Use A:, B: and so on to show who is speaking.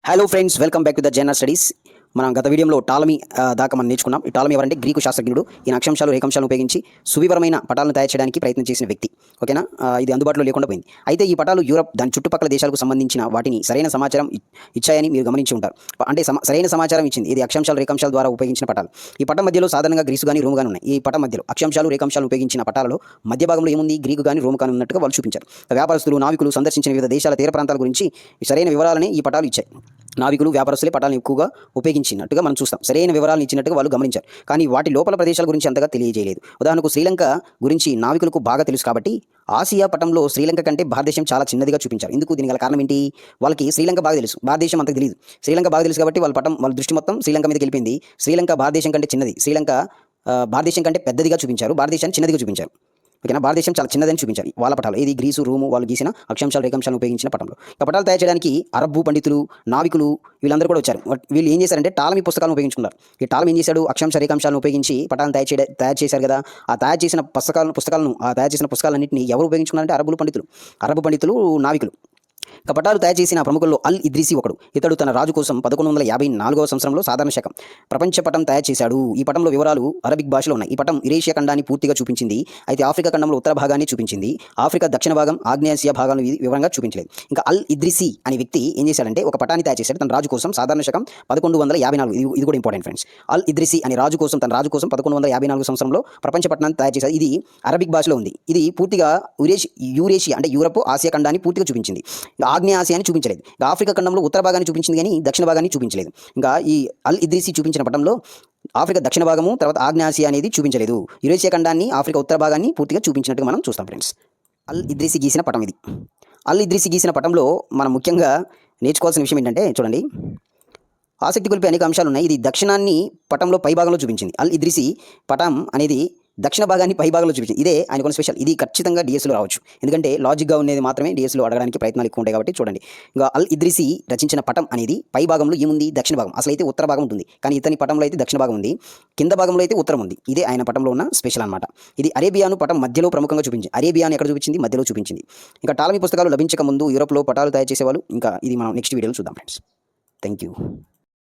A: Hello friends, welcome back to the general studies. మనం గత వీడియోలో టాలమీ దాకా మనం నేర్చుకున్నాం. ఈ టాలమీ ఎవరంటే గ్రీకు శాస్త్రజ్ఞుడు. ఈయన అక్షాంశాలు రేఖాంశాలను ఉపయోగించి సువివరమైన పటాలను తయారు చేయడానికి ప్రయత్నం చేసిన వ్యక్తి. ఓకేనా? ఇది అందుబాటులో లేకుండా పోయింది. అయితే ఈ పటాలు యూరప్, దాని చుట్టుపక్కల దేశాలకు సంబంధించిన వాటిని సరైన సమాచారం ఇచ్చాయని మీరు గమనించి ఉంటారు. అంటే సరైన సమాచారం ఇచ్చింది. ఇది అక్షాంశాలు రేఖాంశాల ద్వారా ఉపయోగించిన పటాలు. ఈ పటం మధ్యలో సాధారణంగా గ్రీసు కానీ రోమ్ కానీ ఉన్నాయి. ఈ పటం మధ్యలో అక్షాంశాలు రేఖాంశాలు ఉపయోగించిన పటాలలో మధ్య భాగంలో ఏముంది? గ్రీకు కానీ రోమ్ కానీ ఉన్నట్టుగా వాళ్ళు చూపించారు. వ్యాపారస్తులు, నావికులు సందర్శించిన వివిధ దేశాల తీర ప్రాంతాల గురించి సరైన వివరాలని ఈ పటాలు ఇచ్చాయి. నావికులు, వ్యాపారస్తులే పటాలను ఎక్కువగా ఉపయోగించినట్టుగా మనం చూస్తాం. సరైన వివరాలను ఇచ్చినట్టుగా వాళ్ళు గమనించారు. కానీ వాటి లోపల ప్రదేశాల గురించి అంతగా తెలియజేయలేదు. ఉదాహరణకు శ్రీలంక గురించి నావికులకు బాగా తెలుసు కాబట్టి ఆసియా పటంలో శ్రీలంక కంటే భారతదేశం చాలా చిన్నదిగా చూపించారు. ఎందుకు? దీనికి గల కారణం ఏంటి? వాళ్ళకి శ్రీలంక బాగా తెలుసు, భారతదేశం అంతకు తెలియదు. శ్రీలంక బాగా తెలుసు కాబట్టి వాళ్ళ దృష్టి మొత్తం శ్రీలంక మీదకి వెళ్ళిపోయింది. శ్రీలంక భారతదేశం కంటే చిన్నది, శ్రీలంక భారతదేశం కంటే పెద్దదిగా చూపించారు, భారతదేశాన్ని చిన్నదిగా చూపించారు. ఓకేనా? భారతదేశం చాలా చిన్నదని చూపించారు వాళ్ళ పటాలు. ఇది గ్రీసు, రోము వాళ్ళు గీసిన అక్షాంశాలు రేఖాంశాలను ఉపయోగించిన పటంలో. ఈ పటాలు తయారు చేయడానికి అరబ్బు పండితులు, నావికులు వీళ్ళందరూ కూడా వచ్చారు. వీళ్ళు ఏం చేశారంటే టాలమీ పుస్తకాలను ఉపయోగించుకున్నారు. ఈ టాలమీ ఏం చేశాడు? అక్షాంశ రేఖాంశాలను ఉపయోగించి పటాలను తయారు చేశారు కదా. ఆ తయారు చేసిన పుస్తకాలన్నింటినీ ఎవరు ఉపయోగించుకున్నారంటే అరబ్బు పండితులు, నావికులు. పటాలు తయారు చేసిన ప్రముఖుల్లో అల్ ఇద్రిసి ఒకడు. ఇతడు తన రాజు కోసం 1154వ సంవత్సరంలో సాధారణ శకం ప్రపంచ పటం తయారు చేశాడు. ఈ పటంలో వివరాలు అరబిక్ భాషలో ఉన్నాయి. ఈ పటం యురేషియా ఖండాన్ని పూర్తిగా చూపించింది. అయితే ఆఫ్రికా ఖండంలో ఉత్తర భాగాన్ని చూపించింది. ఆఫ్రికా దక్షిణ భాగం, ఆగ్నేయాసియా భాగాలను వివరంగా చూపించలేదు. ఇంకా అల్ ఇద్రిసి అనే వ్యక్తి ఏం చేశాడంటే ఒక పటాన్ని తయారు చేశాడు. తన రాజు కోసం సాధారణ శకం 1154. ఇది కూడా ఇంపార్టెంట్ ఫ్రెండ్స్. అల్ ఇద్రిసి అనే తన రాజు కోసం 1154 సంవత్సరంలో ప్రపంచ పట్టణాన్ని తయారు చేశారు. ఇది అరబిక్ భాషలో ఉంది. ఇది పూర్తిగా యూరేషియా అంటే యూరప్, ఆసియా ఖండాన్ని పూర్తిగా చూపించింది. ఆగ్నేయ ఆసియాని చూపించలేదు. ఆఫ్రికా ఖండంలో ఉత్తర భాగాన్ని చూపించింది కానీ దక్షిణ భాగాన్ని చూపించలేదు. ఇంకా ఈ అల్ ఇద్రిసి చూపించిన పటంలో ఆఫ్రికా దక్షిణ భాగము, తర్వాత ఆగ్నేయ ఆసియా అనేది చూపించలేదు. యురేషియా ఖండాన్ని, ఆఫ్రికా ఉత్తర భాగాన్ని పూర్తిగా చూపించినట్టుగా మనం చూస్తాం ఫ్రెండ్స్. అల్ ఇద్రిసి గీసిన పటం ఇది. అల్ ఇద్రిసి గీసిన పటంలో మనం ముఖ్యంగా నేర్చుకోవాల్సిన విషయం ఏంటంటే, చూడండి, ఆసక్తి కొలిపే అనేక అంశాలు ఉన్నాయి. ఇది దక్షిణాన్ని పటంలో పై భాగంలో చూపించింది. అల్ ఇద్రిసి పటం అనేది దక్షిణ భాగాన్ని పై భాగంలో చూపించింది. ఇదే ఆయన కొన్ని స్పెషల్. ఇది ఖచ్చితంగా డిఎస్లో రావచ్చు. ఎందుకంటే లాజిక్గా ఉండేది మాత్రమే డిఎస్లో అడగడానికి ప్రయత్నాలు ఎక్కువ ఉంటాయి కాబట్టి చూడండి. ఇంకా అల్ ఇద్రిసి రచించిన పటం అనేది పై భాగంలో ఏముంది? దక్షిణ భాగం. అసలు అయితే ఉత్తర భాగం ఉంటుంది, కానీ ఇతని పటంలో అయితే దక్షిణ భాగం ఉంది. కింద భాగంలో అయితే ఉత్తరం ఉంది. ఇదే ఆయన పటంలో ఉన్న స్పెషల్ అనమాట. ఇది అరేబియాను పటం మధ్యలో ప్రముఖంగా చూపించింది. అరేబియాను ఎక్కడ చూపించింది? మధ్యలో చూపించింది. ఇంకా టాలమీ పుస్తకాలు లభించక ముందు యూరోప్లో పటాలు తయారు చేసేవాళ్ళు. ఇంకా ఇది మనం నెక్స్ట్ వీడియోలో చూద్దాం ఫ్రెండ్స్. Thank you.